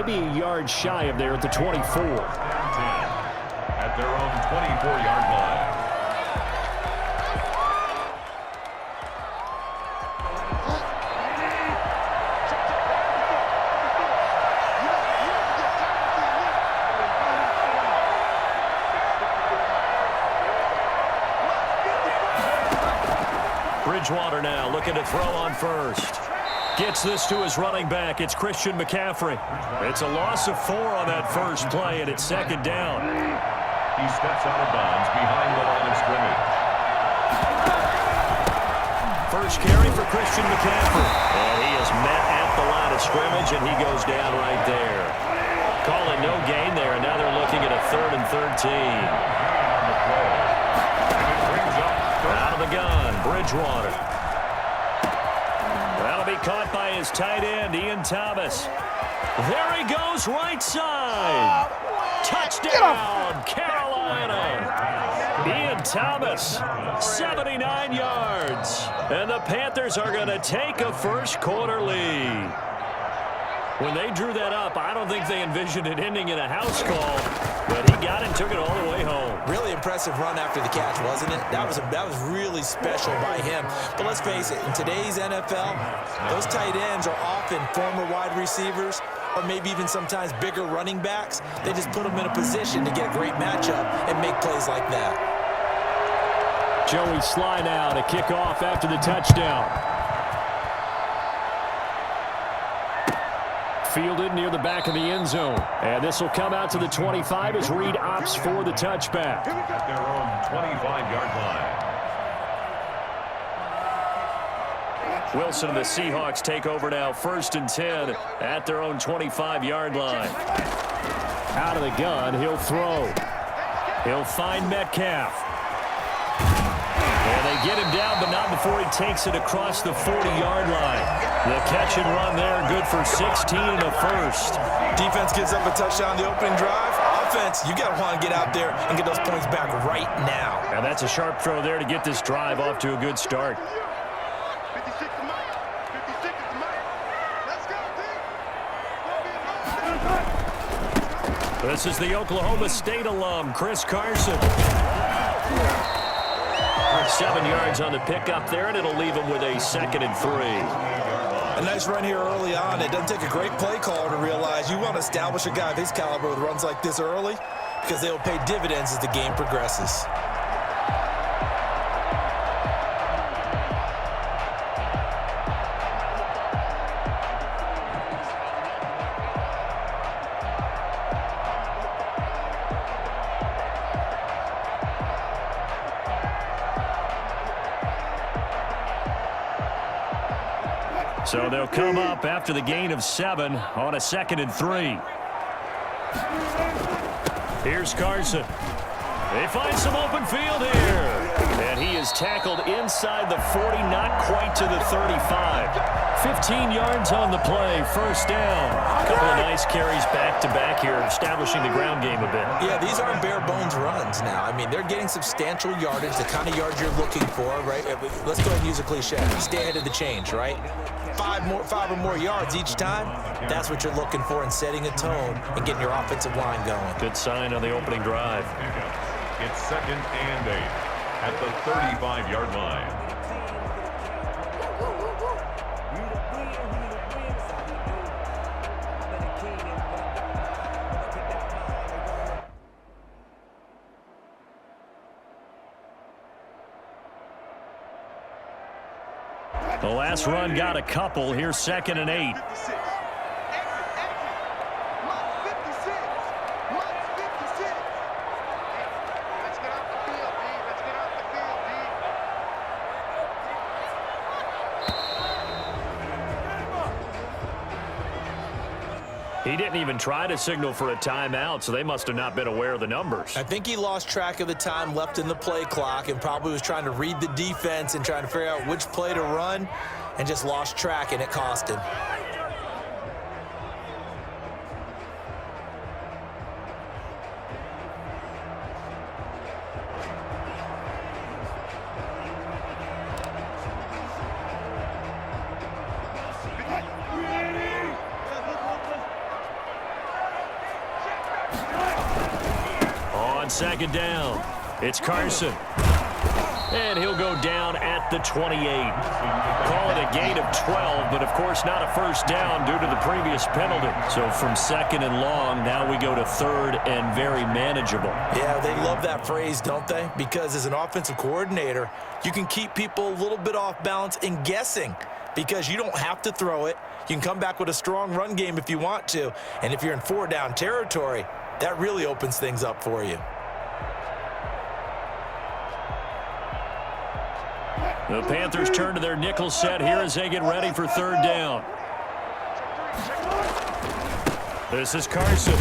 maybe a yard shy of there at the 24. 10 at their own 24-yard line. Bridgewater now looking to throw on first. Gets this to his running back. It's Christian McCaffrey. It's a loss of 4 on that first play, and it's second down. He steps out of bounds behind the line of scrimmage. First carry for Christian McCaffrey. And he is met at the line of scrimmage, and he goes down right there. Calling no gain there, and now they're looking at a 3rd and 13. Out of the gun, Bridgewater. That'll be caught by his tight end, Ian Thomas. There he goes, right side. Touchdown, Carolina. Ian Thomas, 79 yards. And the Panthers are going to take a first quarter lead. When they drew that up, I don't think they envisioned it ending in a house call, but he got it and took it all the way home. Really impressive run after the catch, wasn't it? That was really special by him. But let's face it, in today's NFL, those tight ends are often former wide receivers or maybe even sometimes bigger running backs. They just put them in a position to get a great matchup and make plays like that. Joey Sly now to kick off after the touchdown. Fielded near the back of the end zone. And this will come out to the 25 as Reed opts for the touchback. At their own 25-yard line. Wilson and the Seahawks take over now, 1st and 10 at their own 25-yard line. Out of the gun, he'll throw. He'll find Metcalf. And they get him down, but not before he takes it across the 40-yard line. The catch and run there, good for 16 and a first. Defense gives up a touchdown on the opening drive. Offense, you got to want to get out there and get those points back right now. And that's a sharp throw there to get this drive off to a good start. This is the Oklahoma State alum, Chris Carson. 7 yards on the pickup there, and it'll leave him with a 2nd and 3. A nice run here early on. It doesn't take a great play caller to realize you want to establish a guy of his caliber with runs like this early because they will pay dividends as the game progresses. So they'll come up after the gain of 7 on a 2nd and 3. Here's Carson. They find some open field here. And he is tackled inside the 40, not quite to the 35. 15 yards on the play, 1st down. A couple of nice carries back-to-back here, establishing the ground game a bit. Yeah, these aren't bare-bones runs now. I mean, they're getting substantial yardage, the kind of yards you're looking for, right? Let's go ahead and use a cliche. Stay ahead of the change, right? 5 or more yards each time, that's what you're looking for in setting a tone and getting your offensive line going. Good sign on the opening drive. It's 2nd and 8 at the 35-yard line. The last run got a couple. Here's 2nd and 8. He didn't even try to signal for a timeout, so they must have not been aware of the numbers. I think he lost track of the time left in the play clock and probably was trying to read the defense and trying to figure out which play to run and just lost track, and it cost him. on second down. It's Carson. And he'll go down at the 28. Call it a gain of 12, but of course not a first down due to the previous penalty. So from second and long, now we go to third and very manageable. Yeah, they love that phrase, don't they? Because as an offensive coordinator, you can keep people a little bit off balance and guessing because you don't have to throw it. You can come back with a strong run game if you want to. And if you're in four-down territory, that really opens things up for you. The Panthers turn to their nickel set here as they get ready for third down. This is Carson.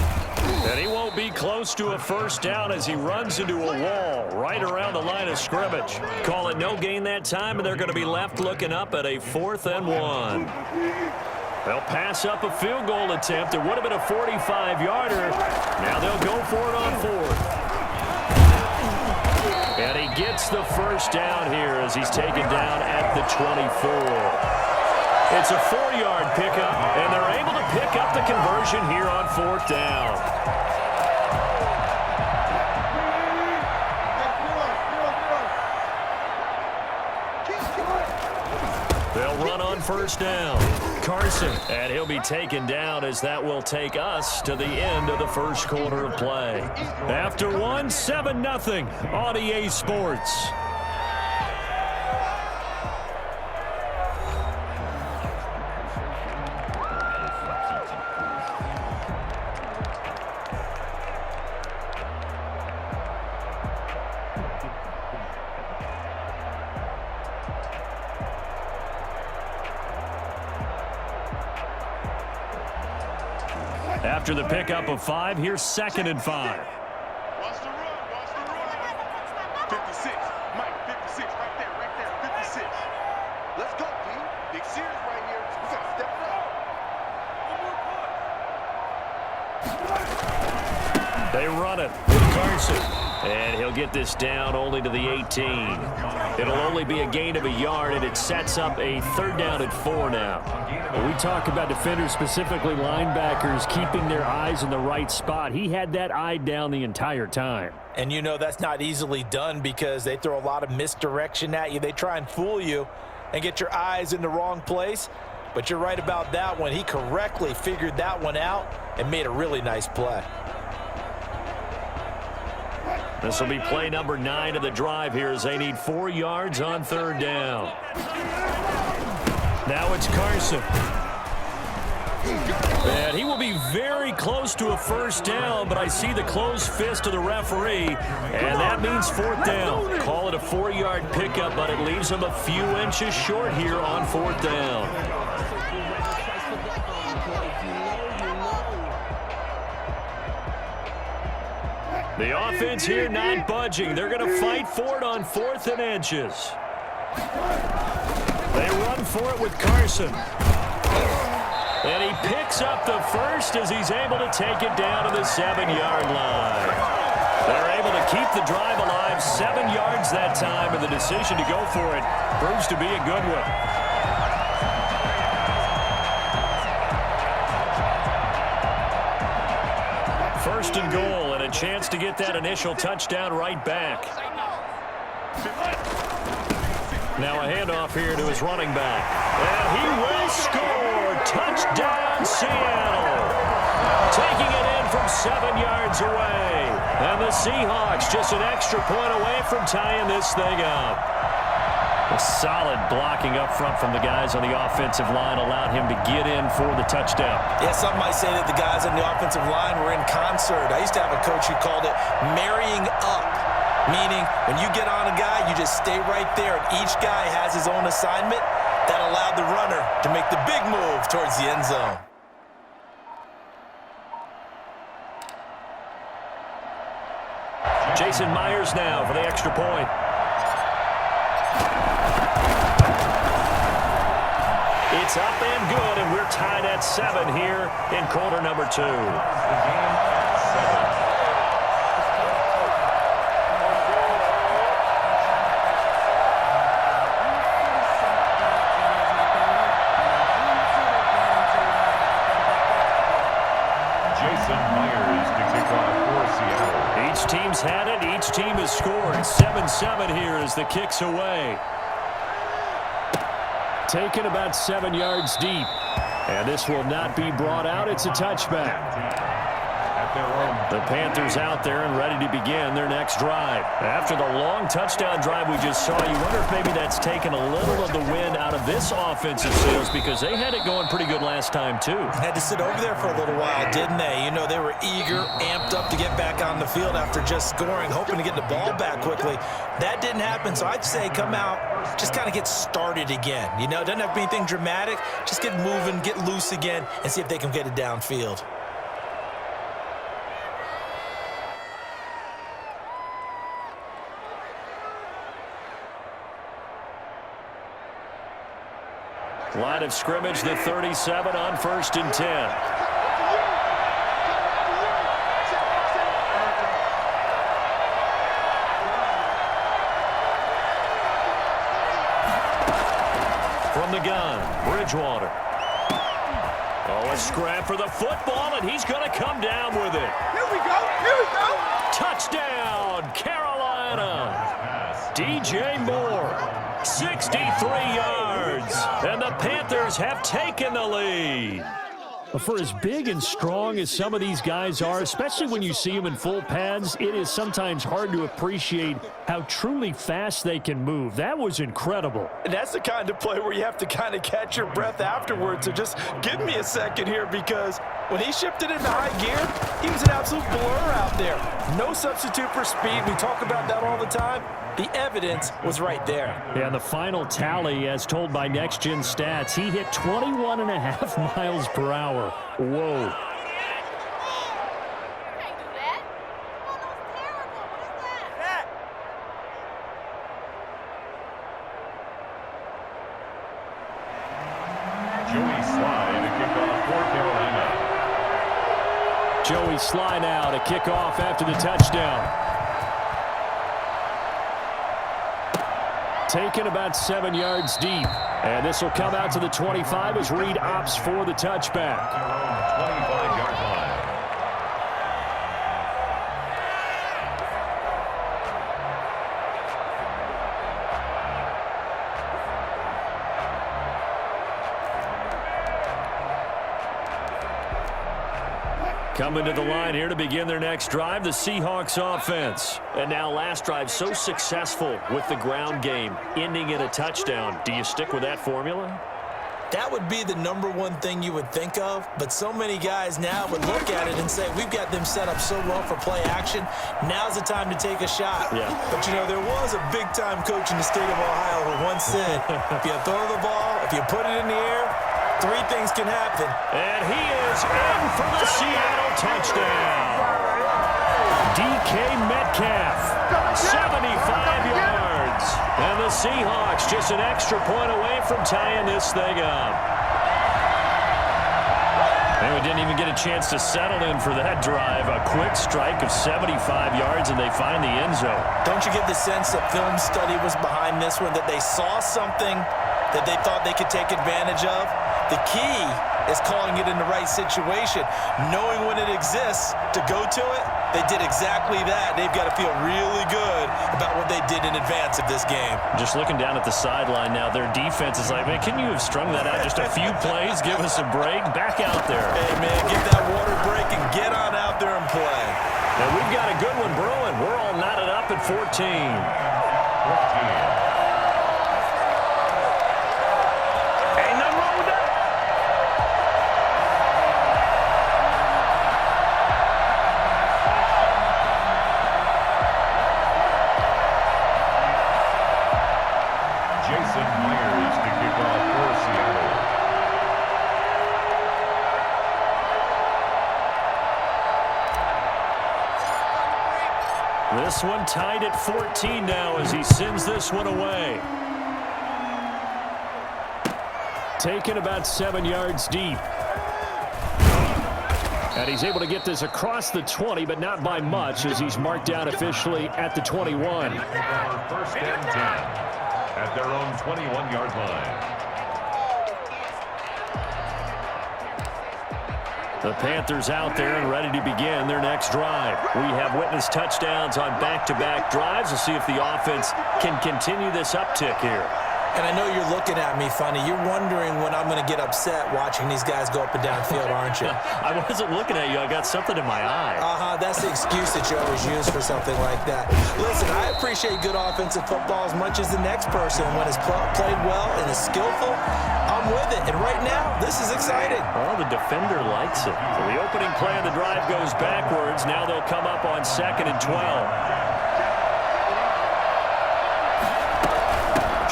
And he won't be close to a first down as he runs into a wall right around the line of scrimmage. Call it no gain that time, and they're going to be left looking up at a 4th and 1. They'll pass up a field goal attempt. It would have been a 45-yarder. Now they'll go for it on 4th. And he gets the first down here as he's taken down at the 24. It's a 4-yard pickup, and they're able to pick up the conversion here on 4th down. They'll run on first down. Carson, and he'll be taken down as that will take us to the end of the first quarter of play. After one, 7-0 on EA Sports. After the pickup of 5, here's 2nd and 5. Watch the run, watch the run. 56, Mike, 56, right there, 56. Let's go, D. Big series right here. We got to step it up. They run it with Carson. And he'll get this down only to the 18. It'll only be a gain of a yard, and it sets up a 3rd down and 4 now. We talk about defenders, specifically linebackers, keeping their eyes in the right spot. He had that eye down the entire time. And you know that's not easily done because they throw a lot of misdirection at you. They try and fool you and get your eyes in the wrong place. But you're right about that one. He correctly figured that one out and made a really nice play. This will be play number 9 of the drive here as they need 4 yards on 3rd down. Now it's Carson. And he will be very close to a first down, but I see the closed fist of the referee, and that means 4th down. Call it a 4-yard pickup, but it leaves him a few inches short here on 4th down. The offense here not budging. They're going to fight for it on 4th and inches. They run for it with Carson. And he picks up the first as he's able to take it down to the 7-yard line. They're able to keep the drive alive 7 yards that time, and the decision to go for it proves to be a good one. First and goal, and a chance to get that initial touchdown right back. Now a handoff here to his running back. And he will score. Touchdown, Seattle. Taking it in from 7 yards away. And the Seahawks just an extra point away from tying this thing up. A solid blocking up front from the guys on the offensive line allowed him to get in for the touchdown. Yeah, some might say that the guys on the offensive line were in concert. I used to have a coach who called it marrying up, meaning when you get on a guy, you just stay right there, and each guy has his own assignment. That allowed the runner to make the big move towards the end zone. Jason Myers now for the extra point. It's up and good, and we're tied at 7 here in quarter number 2. Each team's had it. Each team has scored. 7-7 here as the kick's away. Taken about 7 yards deep. And this will not be brought out. It's a touchback. The Panthers out there and ready to begin their next drive. After the long touchdown drive we just saw, you wonder if maybe that's taken a little of the wind out of this offensive sails because they had it going pretty good last time too. Had to sit over there for a little while, didn't they? You know, they were eager, amped up to get back on the field after just scoring, hoping to get the ball back quickly. That didn't happen, so I'd say come out, just kind of get started again. You know, it doesn't have to be anything dramatic. Just get moving, get loose again, and see if they can get it downfield. Line of scrimmage, the 37 on 1st and 10. From the gun, Bridgewater. Oh, a scrap for the football, and he's going to come down with it. Here we go. Here we go. Touchdown, Carolina. DJ Moore, 63 yards, and the Panthers have taken the lead. For as big and strong as some of these guys are, especially when you see them in full pads, it is sometimes hard to appreciate how truly fast they can move. That was incredible. And that's the kind of play where you have to kind of catch your breath afterwards. So just give me a second here, because when he shifted into high gear, he was an absolute blur out there. No substitute for speed. We talk about that all the time. The evidence was right there. And the final tally, as told by Next Gen Stats, he hit 21.5 miles per hour. Whoa. Joey Slye to kick off for Carolina. Joey Slye now to kick off after the touchdown. Taken about 7 yards deep. And this will come out to the 25 as Reed opts for the touchback. 25-yard line. Coming to the line here to begin their next drive, the Seahawks offense. And now last drive so successful with the ground game, ending in a touchdown. Do you stick with that formula? That would be the #1 thing you would think of, but so many guys now would look at it and say, we've got them set up so well for play action. Now's the time to take a shot. Yeah. But, you know, there was a big-time coach in the state of Ohio who once said, if you throw the ball, if you put it in the air, 3 things can happen. And he is in for the Seattle touchdown. DK Metcalf, 75 yards. And the Seahawks just an extra point away from tying this thing up. And we didn't even get a chance to settle in for that drive. A quick strike of 75 yards, and they find the end zone. Don't you get the sense that film study was behind this one, that they saw something that they thought they could take advantage of? The key is calling it in the right situation, knowing when it exists to go to it. They did exactly that. They've got to feel really good about what they did in advance of this game. Just looking down at the sideline now, their defense is like, man, can you have strung that out just a few plays? Give us a break. Back out there. Hey, man, get that water break and get on out there and play. And we've got a good one brewing. We're all knotted up at 14. 14. This one tied at 14 now as he sends this one away. Taken about 7 yards deep. And he's able to get this across the 20, but not by much, as he's marked down officially at the 21. First and 10 at their own 21-yard line. The Panthers out there and ready to begin their next drive. We have witnessed touchdowns on back-to-back drives. We'll see if the offense can continue this uptick here. And I know you're looking at me funny. You're wondering when I'm going to get upset watching these guys go up and down field, aren't you? I wasn't looking at you. I got something in my eye. That's the excuse that you always use for something like that. Listen, I appreciate good offensive football as much as the next person. When it's played well and is skillful, I'm with it. And right now, this is exciting. Well, the defender likes it. So the opening play of the drive goes backwards. Now they'll come up on 2nd and 12.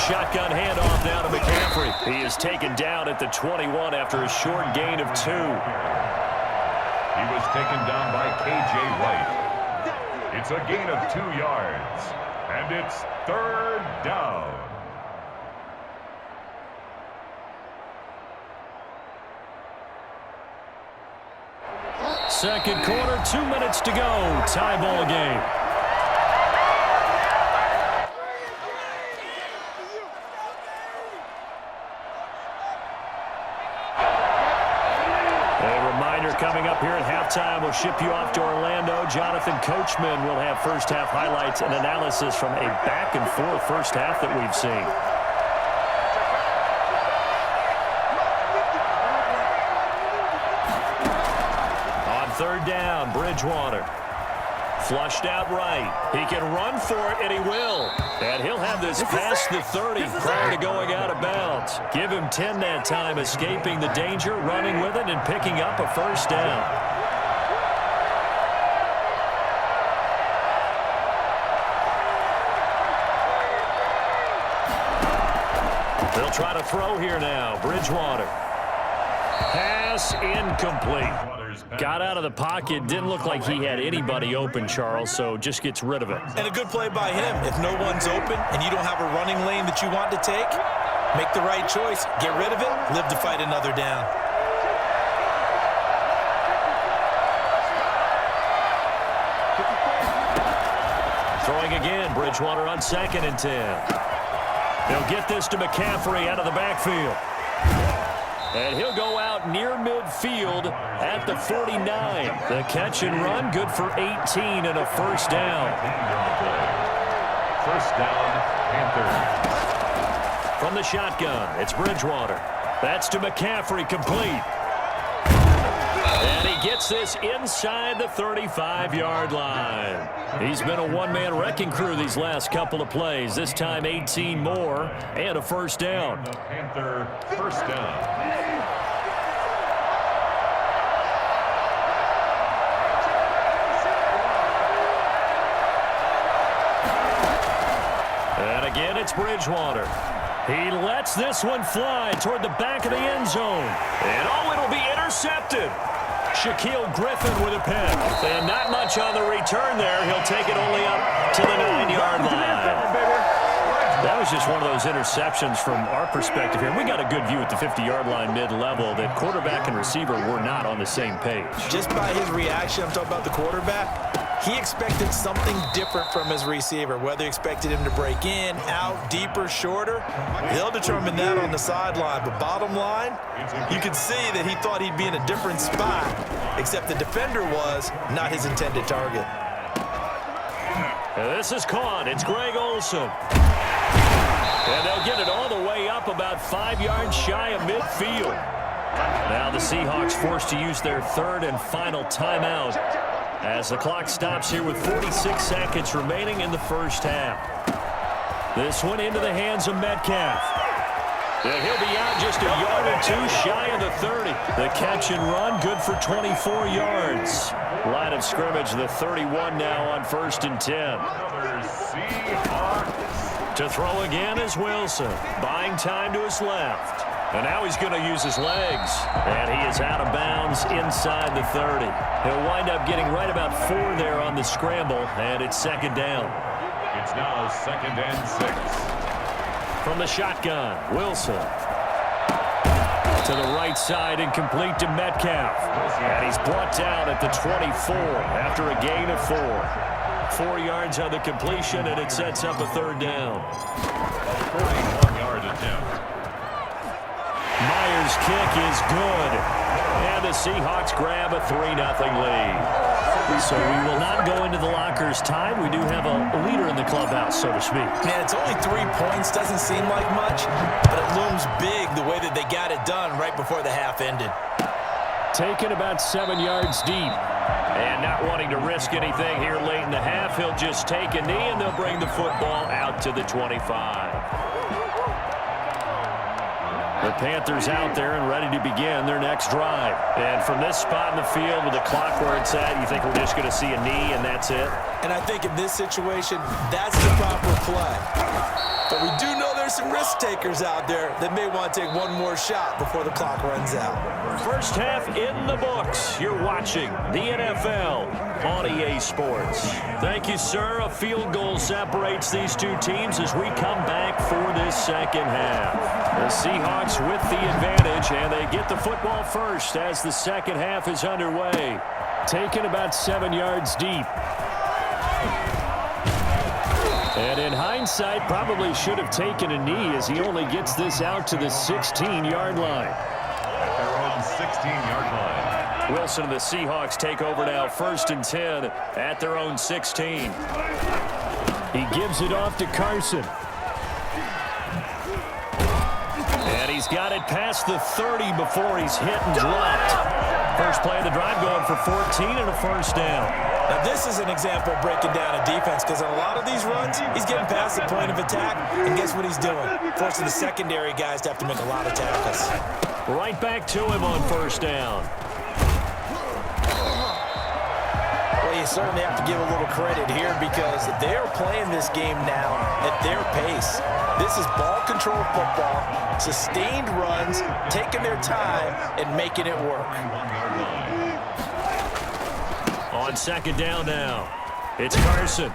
Shotgun handoff now to McCaffrey. He is taken down at the 21 after a short gain of 2. He was taken down by K.J. Wright. It's a gain of 2 yards, and it's 3rd down. Second quarter, 2 minutes to go. Tie ball game. Coming up here at halftime, we'll ship you off to Orlando. Jonathan Coachman will have first-half highlights and analysis from a back-and-forth first half that we've seen. On 3rd down, Bridgewater. Flushed out right. He can run for it, and he will. And he'll have this past the 30 prior to going out of bounds. Give him 10 that time, escaping the danger, running with it, and picking up a first down. They'll try to throw here now. Bridgewater. Pass incomplete. Got out of the pocket. Didn't look like he had anybody open, Charles, so just gets rid of it. And a good play by him. If no one's open and you don't have a running lane that you want to take, make the right choice. Get rid of it. Live to fight another down. Throwing again. Bridgewater on 2nd and 10. They'll get this to McCaffrey out of the backfield. And he'll go out near midfield at the 49. The catch and run, good for 18 and a first down. First down, Panthers. From the shotgun, it's Bridgewater. That's to McCaffrey, complete. And he gets this inside the 35-yard line. He's been a one-man wrecking crew these last couple of plays. This time 18 more and a first down. The Panther first down. And again, it's Bridgewater. He lets this one fly toward the back of the end zone. And it'll be intercepted. Shaquille Griffin with a pick. And not much on the return there. He'll take it only up to the 9-yard line. That was just one of those interceptions from our perspective here. We got a good view at the 50-yard line mid-level that quarterback and receiver were not on the same page. Just by his reaction, I'm talking about the quarterback, he expected something different from his receiver. Whether he expected him to break in, out, deeper, shorter, he'll determine that on the sideline. But bottom line, you can see that he thought he'd be in a different spot, except the defender was not his intended target. And this is caught. It's Greg Olsen. And they'll get it all the way up about 5 yards shy of midfield. Now the Seahawks forced to use their 3rd and final timeout as the clock stops here with 46 seconds remaining in the first half. This one into the hands of Metcalf. And he'll be out just a yard or two shy of the 30. The catch and run, good for 24 yards. Line of scrimmage, the 31 now on 1st and 10. To throw again is Wilson. Buying time to his left. And now he's going to use his legs. And he is out of bounds inside the 30. He'll wind up getting right about 4 there on the scramble, and it's 2nd down. It's now 2nd and 6. From the shotgun, Wilson. To the right side, incomplete to Metcalf. And he's brought down at the 24 after a gain of 4. 4 yards on the completion, and it sets up a 3rd down. 41-yard attempt. Myers' kick is good. And the Seahawks grab a 3-0 lead. So we will not go into the lockers tied. We do have a leader in the clubhouse, so to speak. Man, it's only 3 points. Doesn't seem like much, but it looms big the way that they got it done right before the half ended. Taken about 7 yards deep. And not wanting to risk anything here late in the half, he'll just take a knee, and they'll bring the football out to the 25. The Panthers out there and ready to begin their next drive. And from this spot in the field with the clock where it's at, you think we're just going to see a knee and that's it? And I think in this situation, that's the proper play. But we do know there's some risk takers out there that may want to take one more shot before the clock runs out. First half in the books. You're watching the NFL on EA Sports. Thank you, sir. A field goal separates these two teams as we come back for this second half. The Seahawks with the advantage, and they get the football first as the second half is underway. Taken about 7 yards deep. And in hindsight, probably should have taken a knee as he only gets this out to the 16-yard line. At their own 16-yard line. Wilson and the Seahawks take over now, 1st and 10 at their own 16. He gives it off to Carson. And he's got it past the 30 before he's hit and dropped. First play of the drive going for 14 and a first down. Now, this is an example of breaking down a defense because on a lot of these runs, he's getting past the point of attack, and guess what he's doing? Forcing the secondary guys to have to make a lot of tackles. Right back to him on first down. Well, you certainly have to give a little credit here because they're playing this game now at their pace. This is ball control football, sustained runs, taking their time, and making it work. On second down now, it's Carson.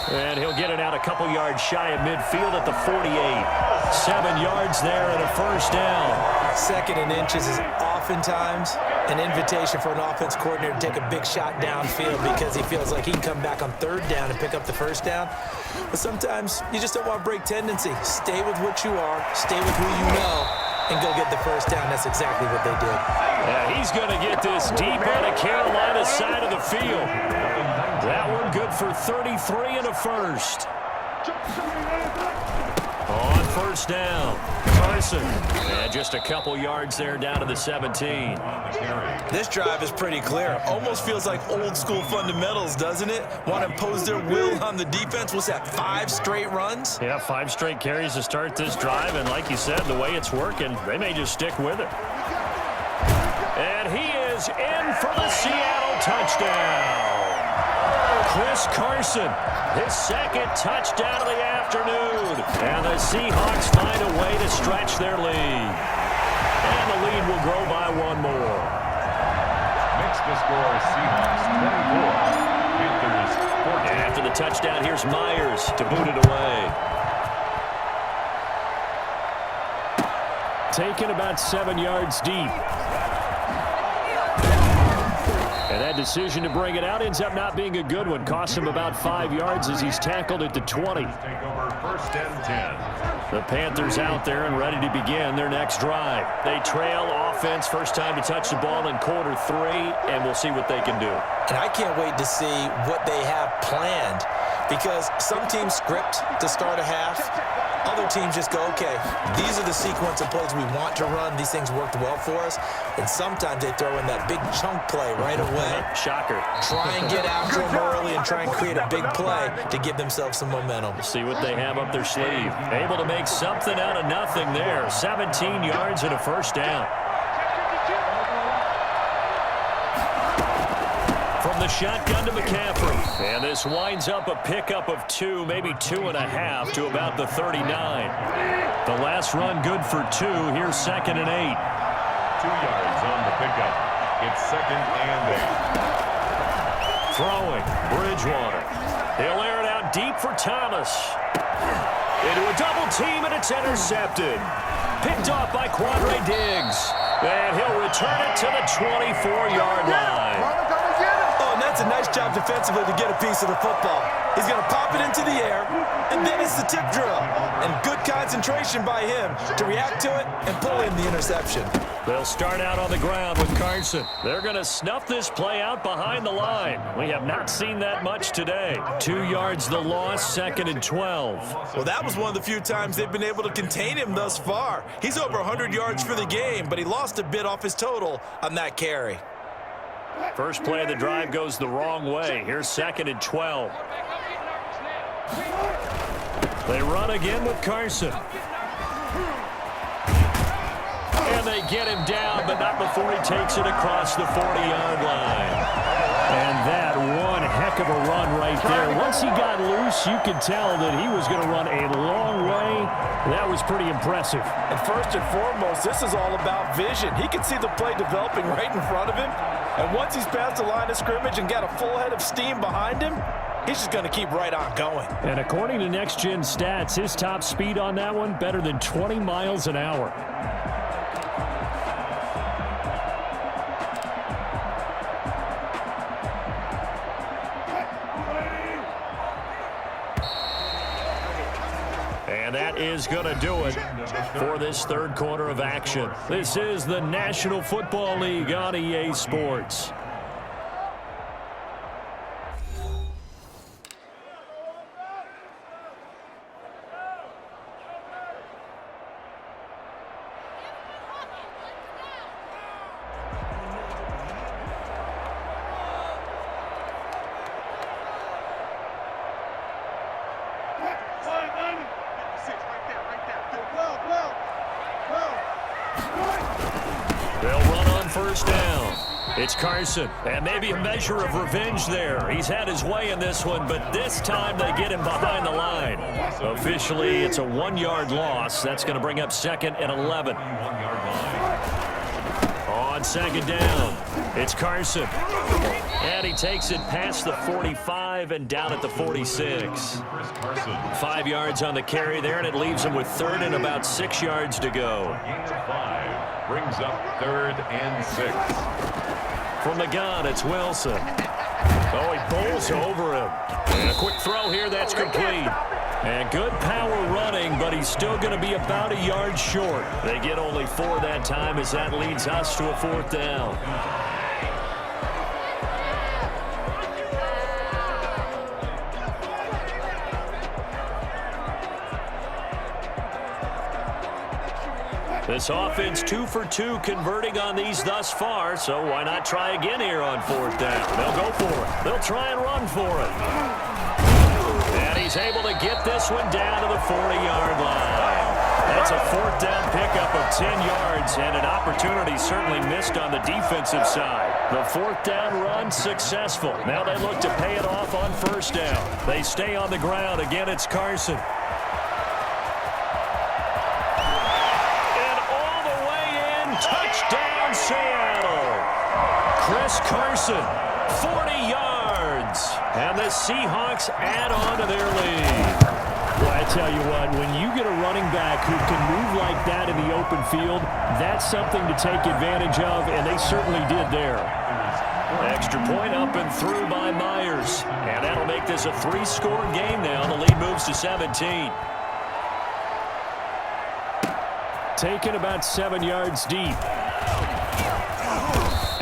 And he'll get it out a couple yards shy of midfield at the 48. 7 yards there and a first down. Second and inches is oftentimes an invitation for an offense coordinator to take a big shot downfield because he feels like he can come back on third down and pick up the first down. But sometimes you just don't want to break tendency. Stay with what you are, stay with who you know, and go get the first down. That's exactly what they did. Yeah, he's going to get this deep on the Carolina side of the field. That one good for 33 and a first. On first down, Carson. And just a couple yards there down to the 17. This drive is pretty clear. Almost feels like old school fundamentals, doesn't it? Want to impose their will on the defense. What's that, 5 straight runs? Yeah, 5 straight carries to start this drive. And like you said, the way it's working, they may just stick with it. And he is in for the Seattle touchdown. Chris Carson, his second touchdown of the afternoon. And the Seahawks find a way to stretch their lead. And the lead will grow by 1 more. Makes the score Seahawks 24. Panthers 14. And after the touchdown, here's Myers to boot it away. Taken about 7 yards deep. And that decision to bring it out ends up not being a good one. Costs him about 5 yards as he's tackled at the 20. Take over 1st and 10. The Panthers out there and ready to begin their next drive. They trail offense, first time to touch the ball in quarter 3, and we'll see what they can do. And I can't wait to see what they have planned because some teams script to start a half. Other teams just go, okay, these are the sequence of plays we want to run. These things worked well for us. And sometimes they throw in that big chunk play right away. Shocker. Try and get after them early and try and create a big play to give themselves some momentum. See what they have up their sleeve. Able to make something out of nothing there. 17 yards and a first down. From the shotgun to McCaffrey. And this winds up a pickup of 2, maybe 2.5 to about the 39. The last run good for 2. Here's 2nd and 8. 2 yards on the pickup. It's 2nd and 8. Throwing, Bridgewater. He'll air it out deep for Thomas. Into a double team, and it's intercepted. Picked off by Quandre Diggs. And he'll return it to the 24-yard line. That's a nice job defensively to get a piece of the football. He's going to pop it into the air, and then it's the tip drill. And good concentration by him to react to it and pull in the interception. They'll start out on the ground with Carson. They're going to snuff this play out behind the line. We have not seen that much today. 2 yards the loss, 2nd and 12. Well, that was one of the few times they've been able to contain him thus far. He's over 100 yards for the game, but he lost a bit off his total on that carry. First play of the drive goes the wrong way. Here's 2nd and 12. They run again with Carson. And they get him down, but not before he takes it across the 40-yard line. And that one heck of a run right there. Once he got loose, you could tell that he was going to run a long way. That was pretty impressive. And first and foremost, this is all about vision. He can see the play developing right in front of him. And once he's past the line of scrimmage and got a full head of steam behind him, he's just going to keep right on going. And according to Next Gen Stats, his top speed on that one, better than 20 miles an hour. And that is going to do it for this third quarter of action. This is the National Football League on EA Sports. They'll run on first down. It's Carson, and maybe a measure of revenge there. He's had his way in this one, but this time they get him behind the line. Officially, it's a 1-yard loss. That's going to bring up 2nd and 11. On 2nd down, it's Carson. And he takes it past the 45 and down at the 46. 5 yards on the carry there, and it leaves him with 3rd and about 6 yards to go. Brings up 3rd and 6. From the gun, it's Wilson. Oh, he bowls over him. And a quick throw here, that's complete. And good power running, but he's still going to be about a yard short. They get only 4 that time as that leads us to a 4th down. This offense 2 for 2 converting on these thus far, so why not try again here on 4th down? They'll go for it. They'll try and run for it. And he's able to get this one down to the 40-yard line. That's a 4th down pickup of 10 yards and an opportunity certainly missed on the defensive side. The 4th down run successful. Now they look to pay it off on 1st down. They stay on the ground. Again, it's Carson. Touchdown, Seattle. Chris Carson, 40 yards. And the Seahawks add on to their lead. Well, I tell you what, when you get a running back who can move like that in the open field, that's something to take advantage of, and they certainly did there. Extra point up and through by Myers. And that'll make this a 3-score game now. The lead moves to 17. Taken about 7 yards deep.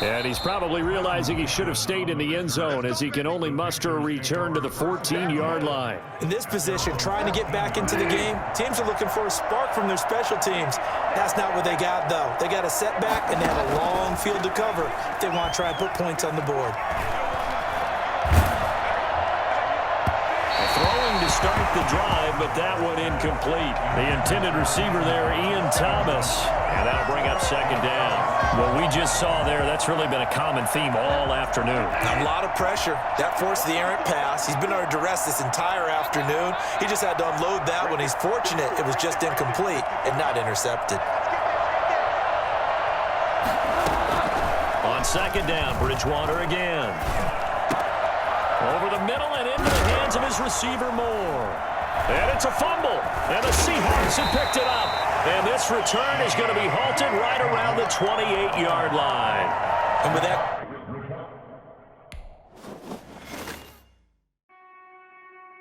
And he's probably realizing he should have stayed in the end zone as he can only muster a return to the 14-yard line. In this position, trying to get back into the game, teams are looking for a spark from their special teams. That's not what they got, though. They got a setback, and they have a long field to cover if they want to try and put points on the board. Throwing to start the drive, but that one incomplete. The intended receiver there, Ian Thomas. And that'll bring up 2nd down. What we just saw there, that's really been a common theme all afternoon. A lot of pressure. That forced the errant pass. He's been under duress this entire afternoon. He just had to unload that one. He's fortunate it was just incomplete and not intercepted. On 2nd down, Bridgewater again. Over the middle and into the hands of his receiver Moore. And it's a fumble. And the Seahawks have picked it up. And this return is going to be halted right around the 28-yard line. And with that